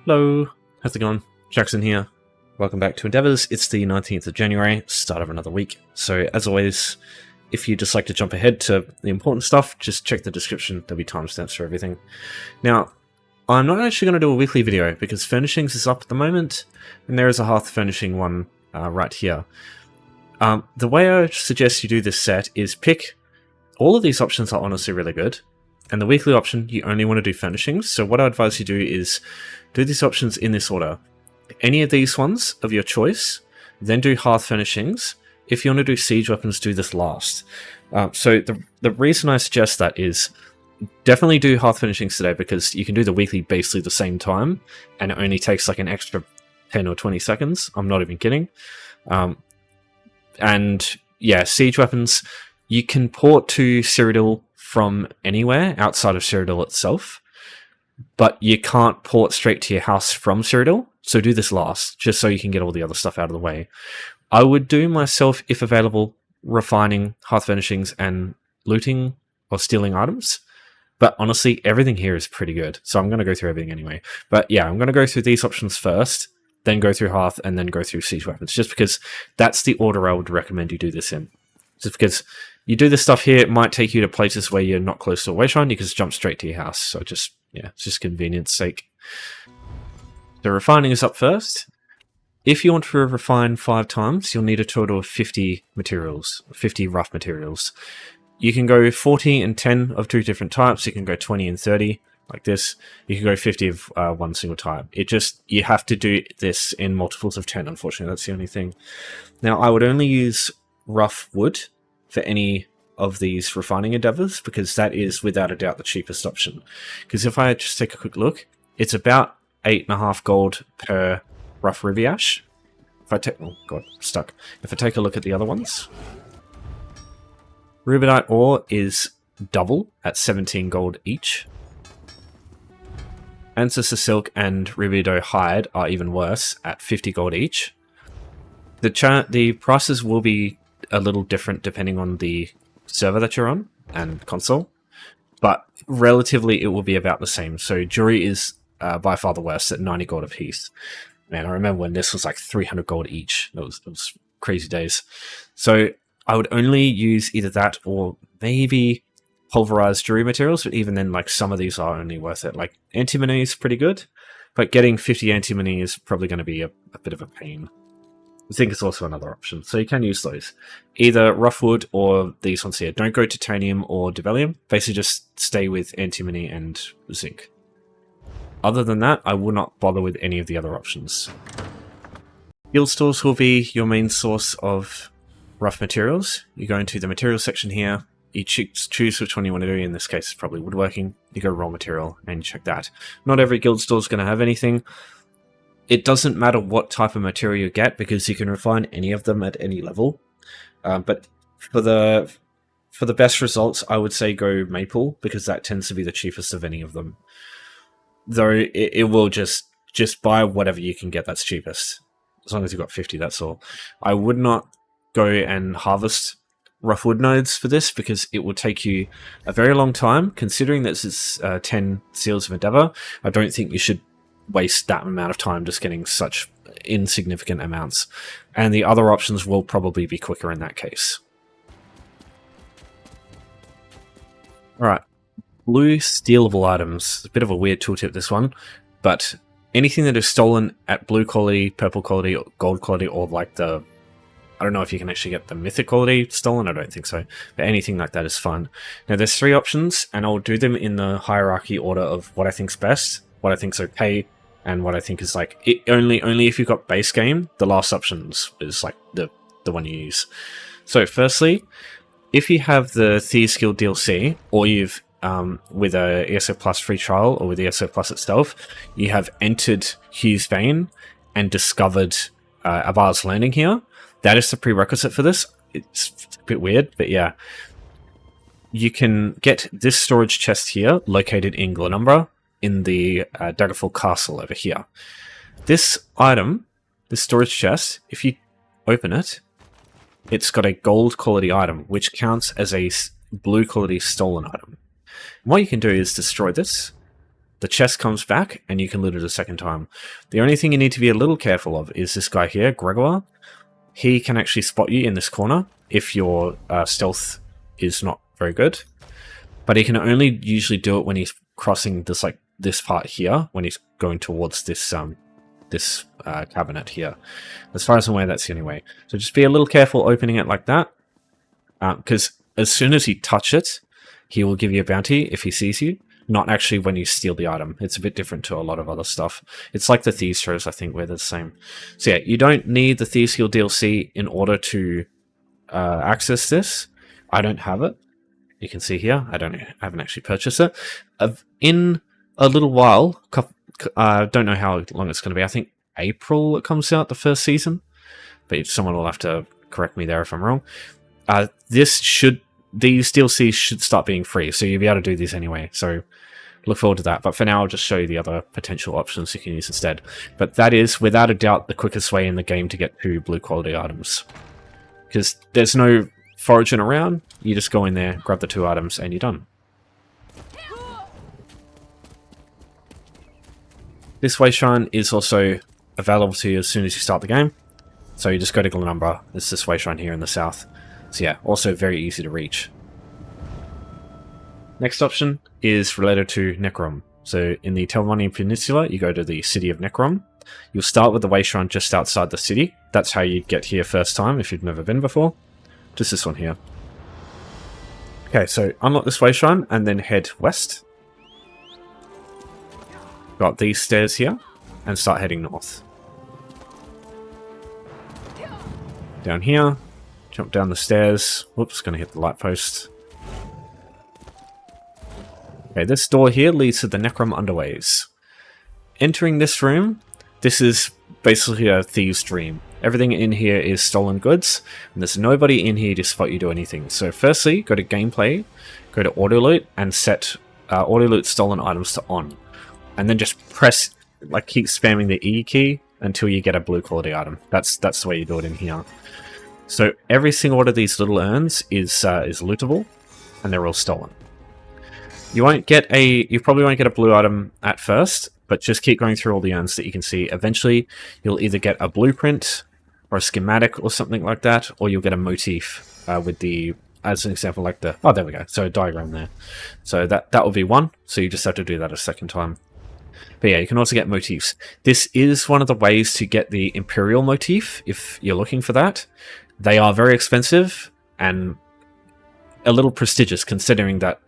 Hello, how's it going? Jackson here. Welcome back to Endeavours. It's the 19th of January, start of another week. So as always, if you just like to jump ahead to the important stuff, just check the description, there'll be timestamps for everything. Now, I'm not actually going to do a weekly video because Furnishings is up at the moment, and there is a Hearth Furnishing one right here. The way I suggest you do this set is pick, all of these options are honestly really good, and the weekly option, you only want to do Furnishings. So what I advise you do is do these options in this order. Any of these ones of your choice, then do Hearth Furnishings. If you want to do Siege Weapons, do this last. So the reason I suggest that is definitely do Hearth Furnishings today because you can do the weekly basically the same time, and it only takes like an extra 10 or 20 seconds. I'm not even kidding. And yeah, Siege Weapons, you can port to Cyrodiil from anywhere outside of Cyrodiil itself, but you can't port straight to your house from Cyrodiil, so do this last, just so you can get all the other stuff out of the way. I would do myself, if available, refining, Hearth Furnishings, and looting or stealing items, but honestly, everything here is pretty good, so I'm going to go through everything anyway. But yeah, I'm going to go through these options first, then go through Hearth, and then go through Siege Weapons, just because that's the order I would recommend you do this in. Just because you do this stuff here, it might take you to places where you're not close to a way shrine, you can just jump straight to your house. So just, yeah, it's just convenience sake. The refining is up first. If you want to refine 5 times, you'll need a total of 50 materials, 50 rough materials. You can go 40 and 10 of 2 different types. You can go 20 and 30 like this. You can go 50 of one single type. You have to do this in multiples of 10, unfortunately. That's the only thing. Now, I would only use rough wood for any of these refining endeavors because that is without a doubt the cheapest option. Because if I just take a quick look, it's about 8.5 gold per rough ruby ash. If I take, oh god, stuck. If I take a look at the other ones, rubinite ore is double at 17 gold each. Ancestor silk and rubido hide are even worse at 50 gold each. The prices will be a little different depending on the server that you're on and console, but relatively it will be about the same. So Jury is by far the worst at 90 gold apiece. Man, I remember when this was like 300 gold each. It was crazy days. So I would only use either that or maybe pulverized Jury materials, but even then, like, some of these are only worth it. Like antimony is pretty good, but getting 50 antimony is probably going to be a bit of a pain. I think it's also another option, so you can use those. Either rough wood or these ones here. Don't go titanium or dibellium. Basically just stay with antimony and zinc. Other than that, I would not bother with any of the other options. Guild stores will be your main source of rough materials. You go into the materials section here, you choose which one you want to do. In this case, it's probably woodworking. You go raw material and check that. Not every guild store is going to have anything. It doesn't matter what type of material you get because you can refine any of them at any level. But for the best results, I would say go maple because that tends to be the cheapest of any of them. Though it will just buy whatever you can get that's cheapest. As long as you've got 50, that's all. I would not go and harvest rough wood nodes for this because it will take you a very long time. Considering that it's 10 Seals of Endeavor, I don't think you should waste that amount of time just getting such insignificant amounts. And the other options will probably be quicker in that case. Alright, blue stealable items. A bit of a weird tooltip, this one, but anything that is stolen at blue quality, purple quality, or gold quality, or like the, I don't know if you can actually get the mythic quality stolen, I don't think so, but anything like that is fun. Now there's 3 options, and I'll do them in the hierarchy order of what I think's best, what I think's okay, and what I think is like, only if you've got base game, the last options is like the one you use. So firstly, if you have the Thieves Guild DLC, or you've with a ESO Plus free trial, or with ESO Plus itself, you have entered Hugh's Vein and discovered Abar's Landing here. That is the prerequisite for this. It's a bit weird, but yeah. You can get this storage chest here, located in Glenumbra, in the Daggerfall Castle over here. This item, this storage chest, if you open it, it's got a gold quality item, which counts as a blue quality stolen item. And what you can do is destroy this, the chest comes back and you can loot it a second time. The only thing you need to be a little careful of is this guy here, Gregor. He can actually spot you in this corner if your stealth is not very good. But he can only usually do it when he's crossing this this part here, when he's going towards this cabinet here. As far as I'm aware, that's the only way. So just be a little careful opening it like that, because as soon as you touch it, he will give you a bounty if he sees you. Not actually when you steal the item. It's a bit different to a lot of other stuff. It's like the Thieves shows, I think, where they're the same. So yeah, you don't need the Thieves Guild DLC in order to access this. I don't have it. You can see here, I haven't actually purchased it. In a little while, I don't know how long it's going to be. I think April it comes out, the first season. But someone will have to correct me there if I'm wrong. These DLCs should start being free, so you'll be able to do these anyway. So look forward to that. But for now, I'll just show you the other potential options you can use instead. But that is, without a doubt, the quickest way in the game to get to blue quality items. Because there's no foraging around. You just go in there, grab the 2 items, and you're done. This wayshrine is also available to you as soon as you start the game. So you just go to Glenumbra. There's this wayshrine here in the south. So yeah, also very easy to reach. Next option is related to Necrom. So in the Telvanni Peninsula, you go to the city of Necrom. You'll start with the wayshrine just outside the city. That's how you get here first time if you've never been before. Just this one here. Okay, so unlock this wayshrine and then head west. Got these stairs here and start heading north. Down here. Jump down the stairs. Whoops, gonna hit the light post. Okay, this door here leads to the Necrom Underways. Entering this room, this is basically a thieves' dream. Everything in here is stolen goods, and there's nobody in here to spot you do anything. So firstly, go to gameplay, go to auto loot, and set auto loot stolen items to on. And then just press, keep spamming the E key until you get a blue quality item. That's the way you do it in here. So every single one of these little urns is lootable, and they're all stolen. You probably won't get a blue item at first, but just keep going through all the urns that you can see. Eventually, you'll either get a blueprint or a schematic or something like that, or you'll get a motif with the, as an example, like the, oh, there we go. So a diagram there. So that will be one. So you just have to do that a second time. But yeah, you can also get motifs. This is one of the ways to get the Imperial motif if you're looking for that. They are very expensive and a little prestigious considering that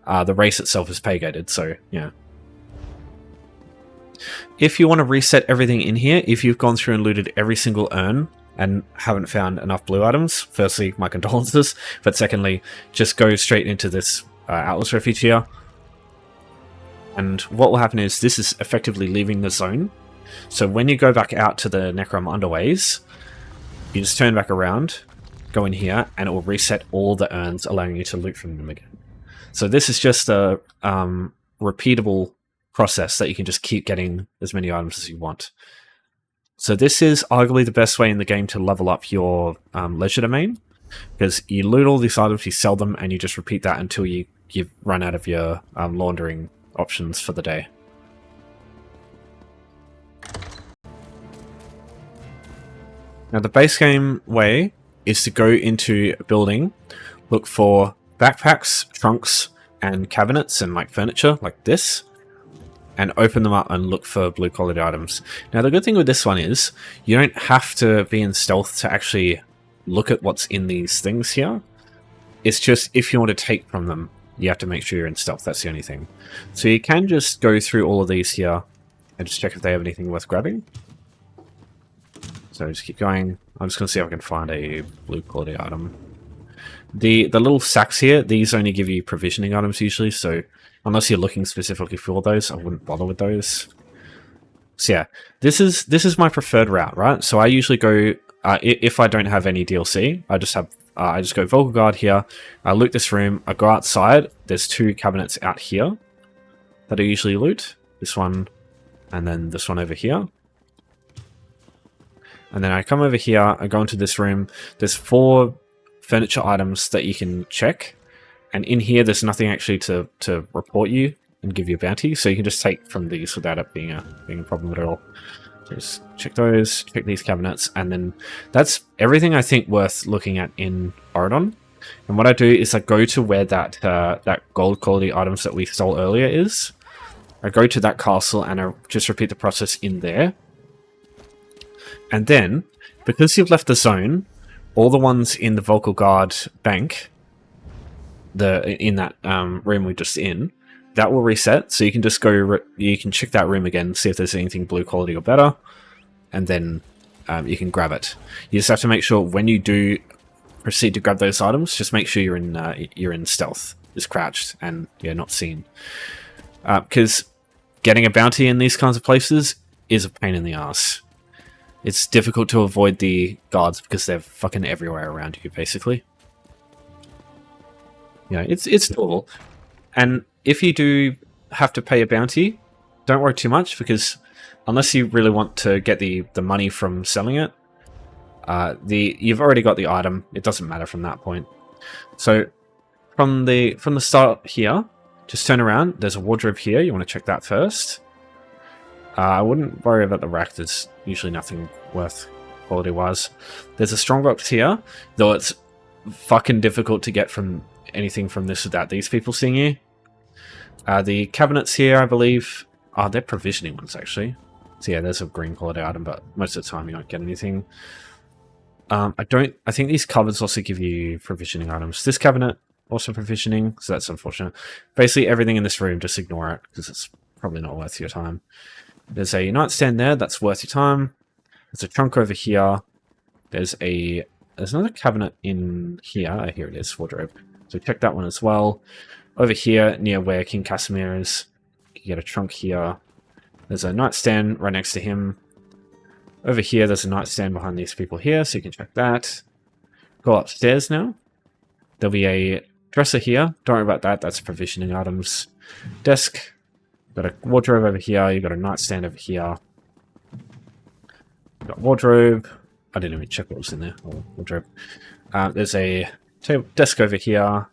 the race itself is pay-gated, so yeah. If you want to reset everything in here, if you've gone through and looted every single urn and haven't found enough blue items, firstly, my condolences, but secondly, just go straight into this Atlas Refuge here. And what will happen is this is effectively leaving the zone. So when you go back out to the Necrom Underways, you just turn back around, go in here, and it will reset all the urns, allowing you to loot from them again. So this is just a repeatable process that you can just keep getting as many items as you want. So this is arguably the best way in the game to level up your leisure domain, because you loot all these items, you sell them, and you just repeat that until you run out of your laundering options for the day. Now the base game way is to go into a building, look for backpacks, trunks, and cabinets and furniture like this, and open them up and look for blue quality items. Now the good thing with this one is you don't have to be in stealth to actually look at what's in these things here. It's just if you want to take from them, you have to make sure you're in stealth. That's the only thing. So you can just go through all of these here and just check if they have anything worth grabbing. So just keep going. I'm just going to see if I can find a blue quality item. The little sacks here, these only give you provisioning items usually, so unless you're looking specifically for those, I wouldn't bother with those. So yeah, this is my preferred route, right? So I usually go, if I don't have any DLC, I just go Vocal Guard here, I loot this room, I go outside, there's 2 cabinets out here that I usually loot. This one, and then this one over here. And then I come over here, I go into this room, there's 4 furniture items that you can check, and in here there's nothing actually to report you and give you a bounty, so you can just take from these without it being a problem at all. Just check those, check these cabinets, and then that's everything I think worth looking at in Oridon. And what I do is I go to where that that gold quality items that we stole earlier is. I go to that castle and I just repeat the process in there. And then, because you've left the zone, all the ones in the Vocal Guard bank, in that room we're just in, that will reset. So you can just go, you can check that room again, see if there's anything blue quality or better, and then you can grab it. You just have to make sure when you do proceed to grab those items, just make sure you're in stealth, just crouched, and you're not seen. Because getting a bounty in these kinds of places is a pain in the ass. It's difficult to avoid the guards because they're fucking everywhere around you, basically. You know, it's doable. And if you do have to pay a bounty, don't worry too much, because unless you really want to get the money from selling it, you've already got the item. It doesn't matter from that point. So from the start here, just turn around. There's a wardrobe here. You want to check that first. I wouldn't worry about the rack. There's usually nothing worth quality-wise. There's a strongbox here, though it's fucking difficult to get from anything from this without these people seeing you. The cabinets here, I believe, they're provisioning ones, actually. So yeah, there's a green quality item, but most of the time you don't get anything. I think these cupboards also give you provisioning items. This cabinet, also provisioning, so that's unfortunate. Basically everything in this room, just ignore it, because it's probably not worth your time. There's a nightstand there, that's worth your time. There's a trunk over here. There's another cabinet in here. Here it is, wardrobe. So check that one as well. Over here, near where King Casimir is, you can get a trunk here. There's a nightstand right next to him. Over here, there's a nightstand behind these people here, so you can check that. Go upstairs now. There'll be a dresser here. Don't worry about that. That's provisioning items. Desk. Got a wardrobe over here. You got a nightstand over here. Got wardrobe. I didn't even check what was in there. Oh, wardrobe. There's a desk over here.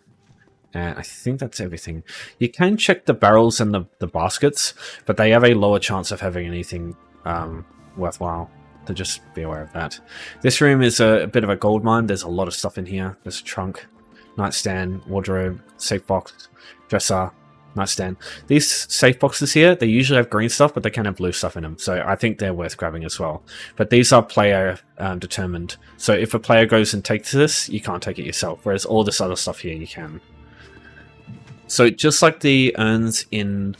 And I think that's everything. You can check the barrels and the baskets, but they have a lower chance of having anything worthwhile. So just be aware of that. This room is a bit of a gold mine. There's a lot of stuff in here. There's a trunk, nightstand, wardrobe, safe box, dresser, nightstand. These safe boxes here, they usually have green stuff, but they can have blue stuff in them. So I think they're worth grabbing as well. But these are player determined. So if a player goes and takes this, you can't take it yourself. Whereas all this other stuff here, you can. So just like the urns in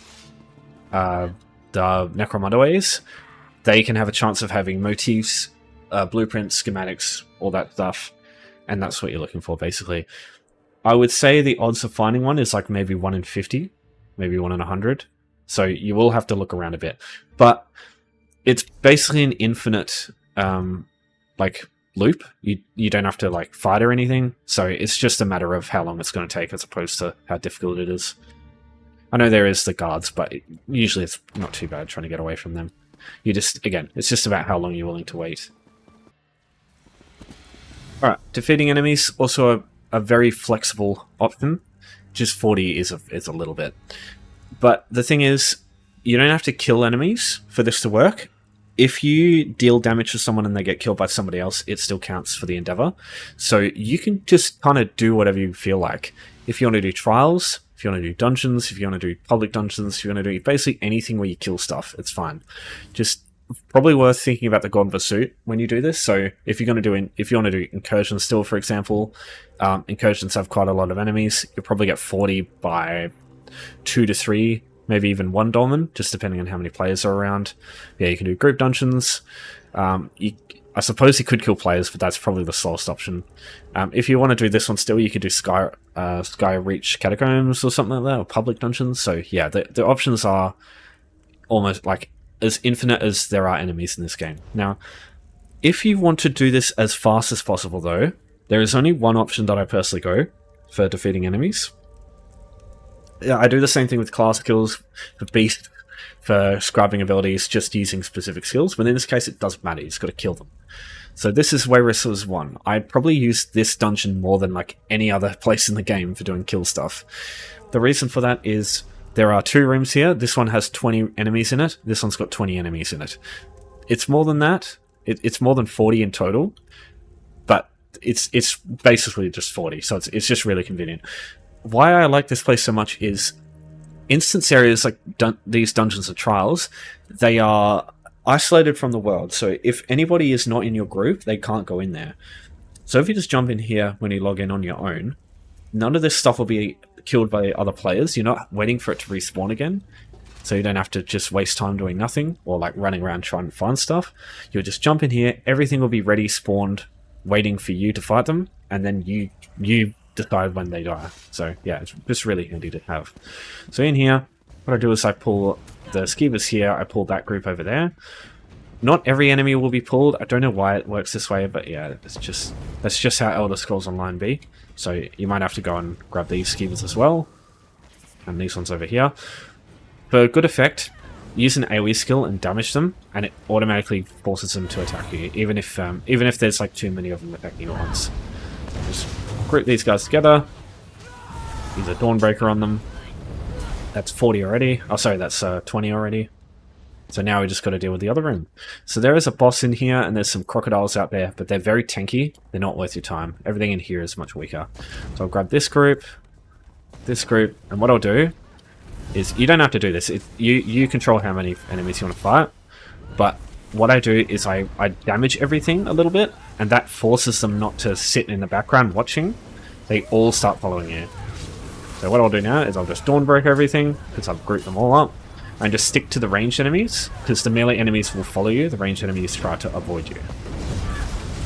the Necrom underways, they can have a chance of having motifs, blueprints, schematics, all that stuff. And that's what you're looking for, basically. I would say the odds of finding one is like maybe 1 in 50, maybe 1 in 100. So you will have to look around a bit. But it's basically an infinite like loop. You don't have to like fight or anything. So it's just a matter of how long it's going to take as opposed to how difficult it is. I know there is the guards, but usually it's not too bad trying to get away from them. You just, again, it's just about how long you're willing to wait. Alright, defeating enemies, also a very flexible option. Just 40 is a little bit. But the thing is, you don't have to kill enemies for this to work. If you deal damage to someone and they get killed by somebody else, it still counts for the endeavor. So you can just kind of do whatever you feel like. If you want to do trials, if you want to do dungeons, if you want to do public dungeons, if you want to do basically anything where you kill stuff, it's fine. Just probably worth thinking about the Golden Pursuit when you do this. So if you're going to do if you want to do incursions still, for example, incursions have quite a lot of enemies. You'll probably get 40 by 2 to 3, maybe even 1 dolmen, just depending on how many players are around. Yeah, you can do group dungeons. I suppose you could kill players, but that's probably the slowest option. If you want to do this one still, you could do Sky Reach Catacombs or something like that, or public dungeons. So yeah, the options are almost like as infinite as there are enemies in this game. Now, if you want to do this as fast as possible though, there is only one option that I personally go for defeating enemies. Yeah, I do the same thing with class kills, for beast, for scribing abilities, just using specific skills, but in this case it doesn't matter, you just got to kill them. So this is where Wrestlers 1. I'd probably use this dungeon more than like any other place in the game for doing kill stuff. The reason for that is There are 2 rooms here. This one has 20 enemies in it. This one's got 20 enemies in it. It's more than that. It's more than 40 in total, but it's basically just 40, so it's just really convenient. Why I like this place so much is instance areas like these dungeons and trials, they are isolated from the world. So if anybody is not in your group, they can't go in there. So if you just jump in here when you log in on your own, none of this stuff will be killed by other players. You're not waiting for it to respawn again, so you don't have to just waste time doing nothing or like running around trying to find stuff. You'll just jump in here, everything will be ready, spawned, waiting for you to fight them, and then you decide when they die. So yeah, it's just really handy to have. So in here, what I do is I pull the skeevers here, I pull that group over there. Not every enemy will be pulled. I don't know why it works this way, but yeah, that's just how Elder Scrolls Online be. So you might have to go and grab these skeevers as well. And these ones over here. For good effect, use an AoE skill and damage them, and it automatically forces them to attack you, even if there's like too many of them attacking you at once. Just group these guys together. Use a Dawnbreaker on them. That's 40 already. Oh, sorry, that's 20 already. So now we just got to deal with the other room. So there is a boss in here, and there's some crocodiles out there, but they're very tanky. They're not worth your time. Everything in here is much weaker. So I'll grab this group, and what I'll do is, you don't have to do this. You control how many enemies you want to fight, but what I do is I damage everything a little bit, and that forces them not to sit in the background watching. They all start following you. So what I'll do now is I'll just Dawnbreak everything, because I've grouped them all up, and just stick to the ranged enemies, because the melee enemies will follow you, the ranged enemies try to avoid you.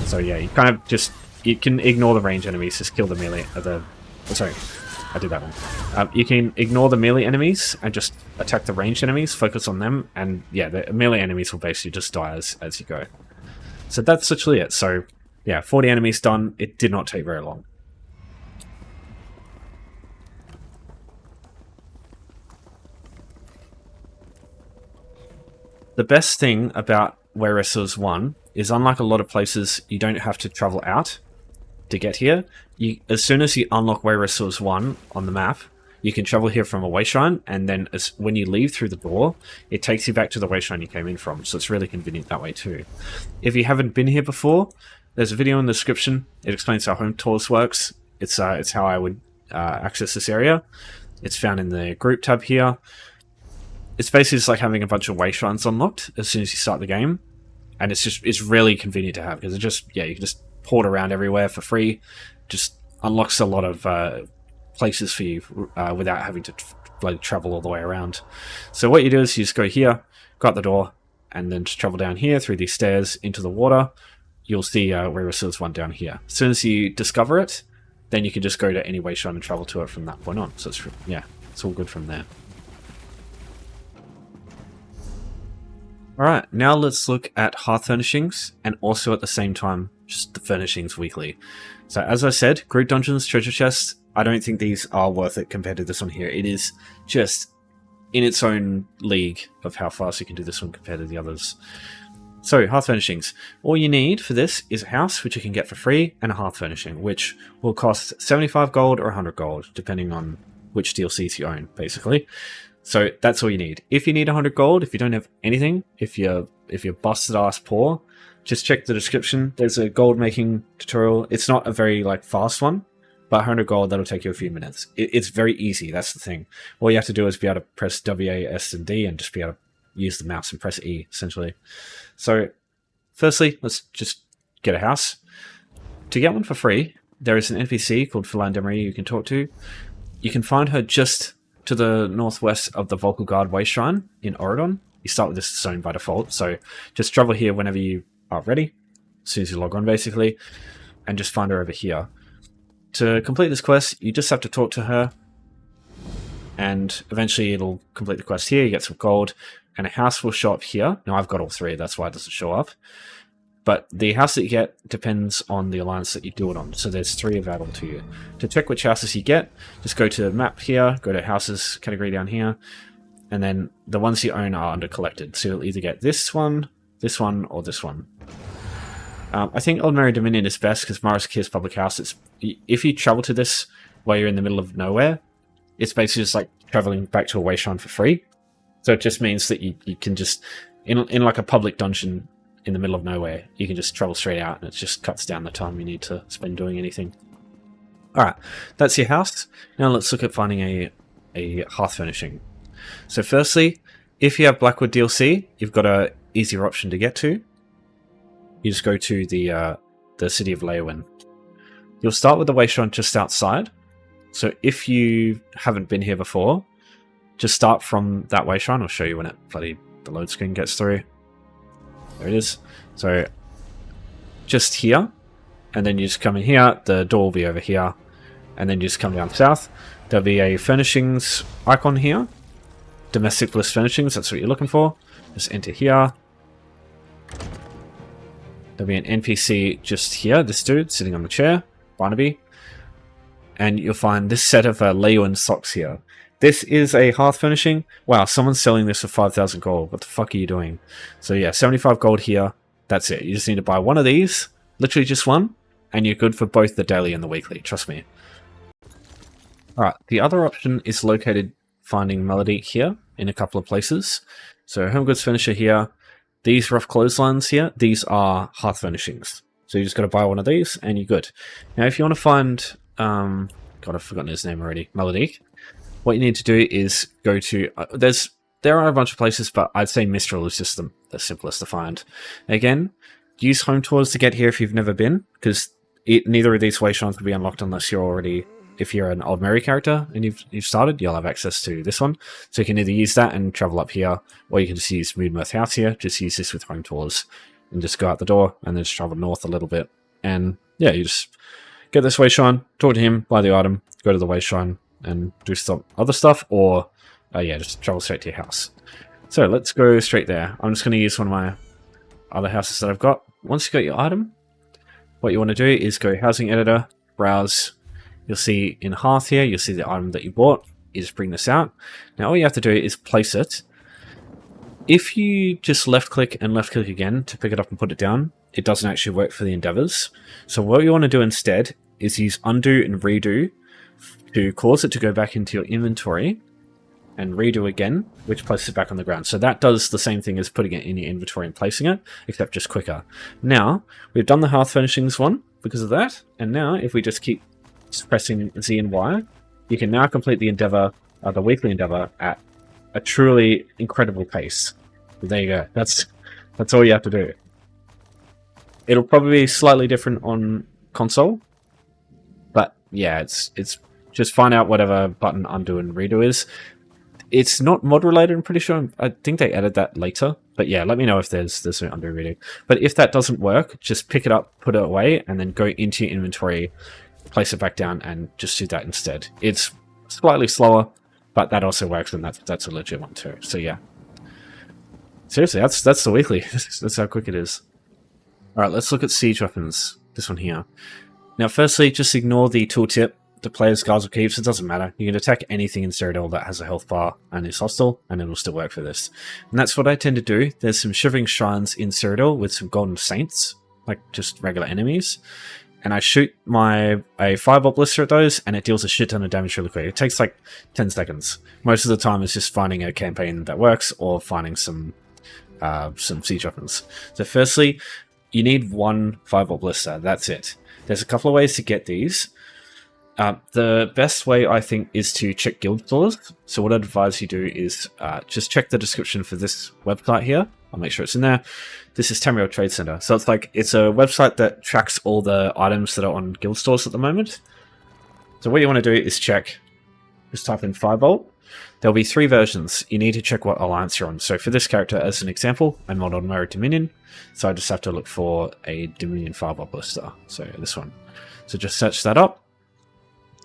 So yeah, you kind of just, you can ignore the ranged enemies, just kill the melee, sorry, I did that one. You can ignore the melee enemies and just attack the ranged enemies, focus on them, and yeah, the melee enemies will basically just die as you go. So that's literally it. So yeah, 40 enemies done. It did not take very long. The best thing about Where Wrestlers 1 is, unlike a lot of places, you don't have to travel out to get here. As soon as you unlock Where Wrestlers 1 on the map, you can travel here from a wayshrine, and then when you leave through the door, it takes you back to the wayshrine you came in from, so it's really convenient that way too. If you haven't been here before, there's a video in the description. It explains how Home Tours works. It's how I would access this area. It's found in the group tab here. It's basically just like having a bunch of wayshrines unlocked as soon as you start the game, and it's really convenient to have, because you can just port around everywhere for free. Just unlocks a lot of places for you without having to travel all the way around. So what you do is you just go here, go out the door, and then just travel down here through these stairs into the water. You'll see Where Wrestlers 1 down here. As soon as you discover it, then you can just go to any wayshrine and travel to it from that point on. So it's all good from there. Alright, now let's look at Hearth Furnishings, and also at the same time, just the Furnishings weekly. So as I said, group dungeons, treasure chests, I don't think these are worth it compared to this one here. It is just in its own league of how fast you can do this one compared to the others. So, Hearth Furnishings. All you need for this is a house, which you can get for free, and a Hearth Furnishing, which will cost 75 gold or 100 gold, depending on which DLCs you own, basically. So that's all you need. If you need 100 gold, if you don't have anything, if you're busted ass poor, just check the description. There's a gold making tutorial. It's not a very fast one, but 100 gold, that'll take you a few minutes. It's very easy. That's the thing. All you have to do is be able to press W, A, S, and D, and just be able to use the mouse and press E, essentially. So firstly, let's just get a house. To get one for free, there is an NPC called Philandemary you can talk to. You can find her just to the northwest of the Volkagard Wayshrine in Oridon. You start with this zone by default, so just travel here whenever you are ready, as soon as you log on basically, and just find her over here. To complete this quest, you just have to talk to her, and eventually it'll complete the quest here, you get some gold, and a house will show up here. Now I've got all three, that's why it doesn't show up. But the house that you get depends on the alliance that you do it on. So there's 3 available to you. To check which houses you get, just go to map here, go to houses category down here, and then the ones you own are under collected. So you'll either get this one, or this one. I think Ordinary Dominion is best because Morris Keir's public house, if you travel to this while you're in the middle of nowhere, it's basically just like traveling back to a wayshrine for free. So it just means that you can just, in like a public dungeon in the middle of nowhere, you can just travel straight out, and it just cuts down the time you need to spend doing anything. Alright, that's your house. Now let's look at finding a hearth furnishing. So firstly, if you have Blackwood DLC, you've got a easier option to get to. You just go to the city of Leowin. You'll start with the wayshrine just outside. So if you haven't been here before, just start from that wayshrine. I'll show you when the load screen gets through. There it is. So just here, and then you just come in here. The door will be over here, and then you just come down south. There'll be a furnishings icon here. Domestic Bliss Furnishings, that's what you're looking for. Just enter here. There'll be an NPC just here, this dude sitting on the chair, Barnaby. And you'll find this set of Leowin socks here. This is a hearth furnishing. Wow, someone's selling this for 5,000 gold. What the fuck are you doing? So yeah, 75 gold here. That's it. You just need to buy one of these, literally just one, and you're good for both the daily and the weekly, trust me. Alright, the other option is located finding Melody here in a couple of places. So Home Goods Finisher here. These rough clotheslines here, these are hearth furnishings. So you just got to buy one of these and you're good. Now if you want to find, God, I've forgotten his name already, Melody. What you need to do is go to, there are a bunch of places, but I'd say Mistral is just the simplest to find. Again, use home tours to get here if you've never been, because neither of these wayshrines will be unlocked unless you're already, if you're an Old Mary character and you've started, you'll have access to this one. So you can either use that and travel up here, or you can just use Moonmirth House here, just use this with home tours, and just go out the door, and then just travel north a little bit. And yeah, you just get this wayshrine, talk to him, buy the item, go to the wayshrine, and do some other stuff, or yeah, just travel straight to your house. So let's go straight there. I'm just going to use one of my other houses that I've got. Once you've got your item, what you want to do is go Housing Editor, Browse. You'll see in Hearth here, you'll see the item that you bought. You just bring this out. Now all you have to do is place it. If you just left click and left click again to pick it up and put it down, it doesn't actually work for the endeavors. So what you want to do instead is use undo and redo to cause it to go back into your inventory, and redo again, which places it back on the ground. So that does the same thing as putting it in your inventory and placing it, except just quicker. Now, we've done the Hearth Furnishings one because of that, and now if we just keep pressing Z and Y, you can now complete the endeavor, the weekly endeavor, at a truly incredible pace. There you go. That's all you have to do. It'll probably be slightly different on console, but yeah, it's just find out whatever button undo and redo is. It's not mod related, I'm pretty sure. I think they added that later. But yeah, let me know if there's an undo redo. But if that doesn't work, just pick it up, put it away, and then go into your inventory, place it back down, and just do that instead. It's slightly slower, but that also works, and that's a legit one too. So yeah. Seriously, that's the weekly. That's how quick it is. Alright, let's look at siege weapons. This one here. Now firstly, just ignore the tooltip. The player's guards or keeps, it doesn't matter. You can attack anything in Stealable that has a health bar and is hostile, and it'll still work for this. And that's what I tend to do. There's some Shivering Shrines in Stealable with some Golden Saints, like just regular enemies. And I shoot a Fireball Blister at those, and it deals a shit ton of damage really quick. It takes like 10 seconds. Most of the time it's just finding a campaign that works, or finding some siege weapons. So firstly, you need one Fireball Blister, that's it. There's a couple of ways to get these. The best way, I think, is to check guild stores. So what I'd advise you do is just check the description for this website here. I'll make sure it's in there. This is Tamriel Trade Center. So it's a website that tracks all the items that are on guild stores at the moment. So what you want to do is check, just type in Firebolt. There'll be 3 versions. You need to check what alliance you're on. So for this character, as an example, I'm on Ordinary Dominion. So I just have to look for a Dominion Firebolt Blister. So this one. So just search that up.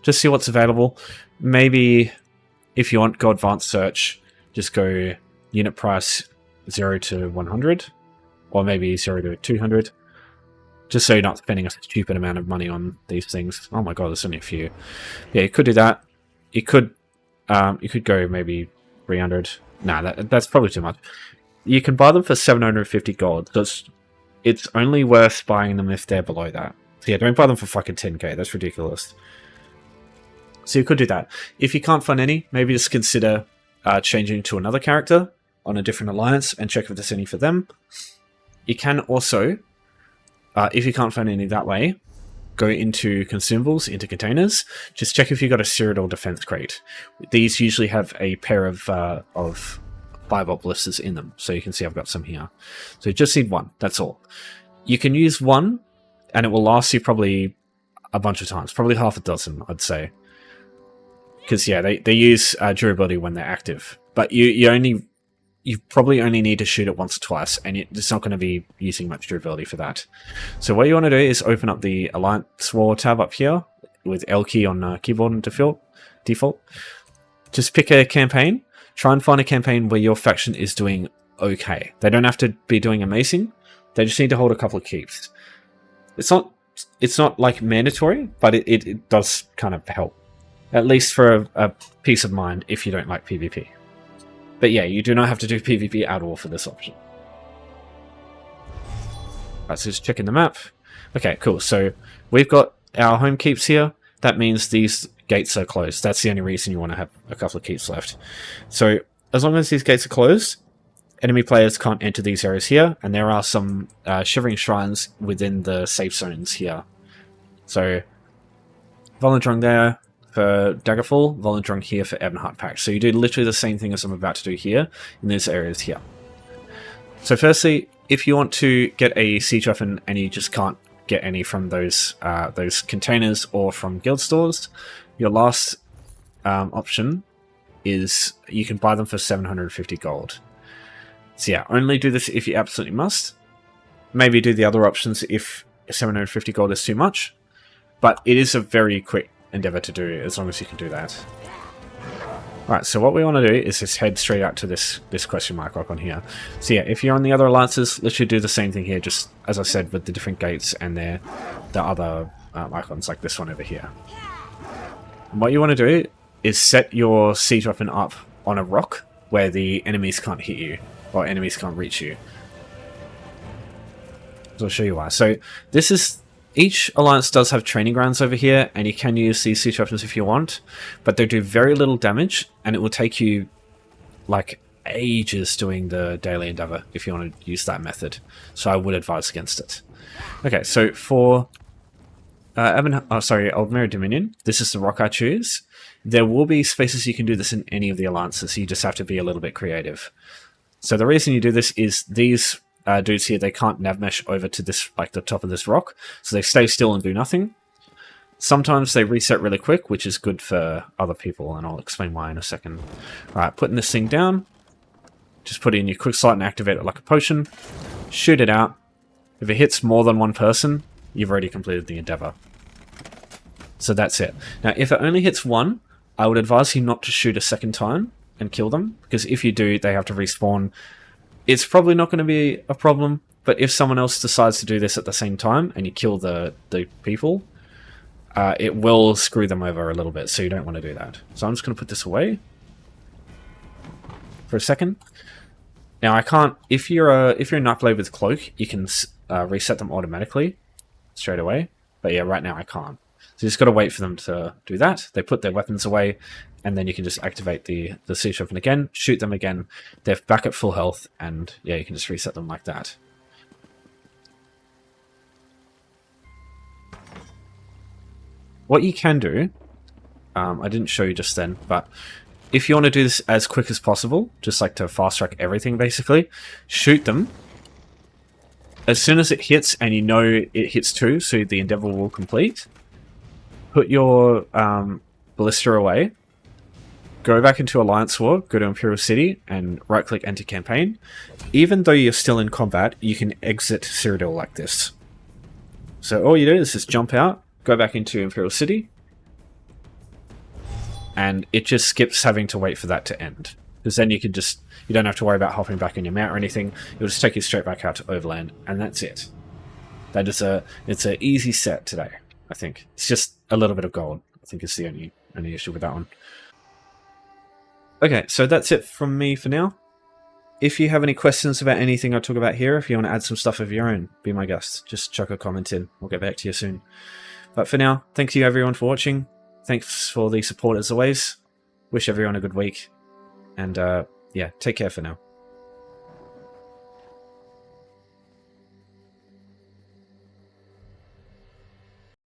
Just see what's available. Maybe if you want, go advanced search, just go unit price 0 to 100, or maybe 0 to 200, just so you're not spending a stupid amount of money on these things. Oh my god, there's only a few. Yeah, you could do that. You could go maybe 300. Nah, that's probably too much. You can buy them for 750 gold. So it's only worth buying them if they're below that. So yeah, don't buy them for fucking 10k. That's ridiculous. So you could do that. If you can't find any, maybe just consider changing to another character on a different alliance and check if there's any for them. You can also, if you can't find any that way, go into consumables, into containers. Just check if you've got a Cyrodiil defense crate. These usually have a pair of 5-volt blisters in them. So you can see I've got some here. So you just need one. That's all. You can use one, and it will last you probably a bunch of times. Probably half a dozen, I'd say. Because, yeah, they use durability when they're active. But you probably only need to shoot it once or twice, and it's not going to be using much durability for that. So what you want to do is open up the Alliance War tab up here with L key on keyboard and default. Just pick a campaign. Try and find a campaign where your faction is doing okay. They don't have to be doing amazing. They just need to hold a couple of keeps. It's not like mandatory, but it does kind of help. At least for a peace of mind if you don't like PvP. But yeah, you do not have to do PvP at all for this option. Right, so just checking the map. Okay, cool. So we've got our home keeps here. That means these gates are closed. That's the only reason you want to have a couple of keeps left. So as long as these gates are closed, enemy players can't enter these areas here, and there are some shivering shrines within the safe zones here. So Volendrung there for Daggerfall, Volendrung here for Ebonheart Pact. So you do literally the same thing as I'm about to do here in these areas here. So firstly, if you want to get a siege weapon and you just can't get any from those containers or from guild stores, your last option is you can buy them for 750 gold. So yeah, only do this if you absolutely must. Maybe do the other options if 750 gold is too much, but it is a very quick endeavor to do as long as you can do that. Alright, so what we want to do is just head straight out to this question mark icon here. So yeah, if you're on the other alliances, literally do the same thing here, just as I said, with the different gates and the other icons like this one over here. And what you want to do is set your siege weapon up on a rock where the enemies can't hit you or enemies can't reach you. So I'll show you why. So this is each alliance does have training grounds over here, and you can use these siege weapons if you want, but they do very little damage, and it will take you like ages doing the daily endeavor if you want to use that method. So I would advise against it. Okay, so for Aldmeri Dominion, this is the rock I choose. There will be spaces you can do this in any of the alliances, so you just have to be a little bit creative. So the reason you do this is these dudes here, they can't nav mesh over to this, like the top of this rock, so they stay still and do nothing. Sometimes they reset really quick, which is good for other people, and I'll explain why in a second. Alright, putting this thing down, just put it in your quick slot and activate it like a potion, shoot it out. If it hits more than one person, you've already completed the endeavor. So that's it. Now if it only hits one, I would advise you not to shoot a second time and kill them, because if you do, they have to respawn. It's probably not going to be a problem, but if someone else decides to do this at the same time and you kill the people, it will screw them over a little bit, so you don't want to do that. So I'm just going to put this away for a second. Now I can't, if you're a Nightblade with Cloak, you can reset them automatically straight away, but yeah, right now I can't. So you just got to wait for them to do that. They put their weapons away, and then you can just activate the siege weapon again, shoot them again. They're back at full health, and yeah, you can just reset them like that. What you can do, I didn't show you just then, but if you want to do this as quick as possible, just like to fast track everything basically, shoot them. As soon as it hits, and you know it hits too, so the endeavor will complete, put your ballista away, go back into Alliance War, go to Imperial City, and right-click Enter Campaign. Even though you're still in combat, you can exit Cyrodiil like this. So all you do is just jump out, go back into Imperial City, and it just skips having to wait for that to end. Because then you don't have to worry about hopping back in your mount or anything. It'll just take you straight back out to Overland, and that's it. It's an easy set today, I think. It's just a little bit of gold, I think, is the only issue with that one. Okay, so that's it from me for now. If you have any questions about anything I talk about here, if you want to add some stuff of your own, be my guest. Just chuck a comment in. We'll get back to you soon. But for now, thank you everyone for watching. thanks for the support as always. Wish everyone a good week. And yeah, take care for now.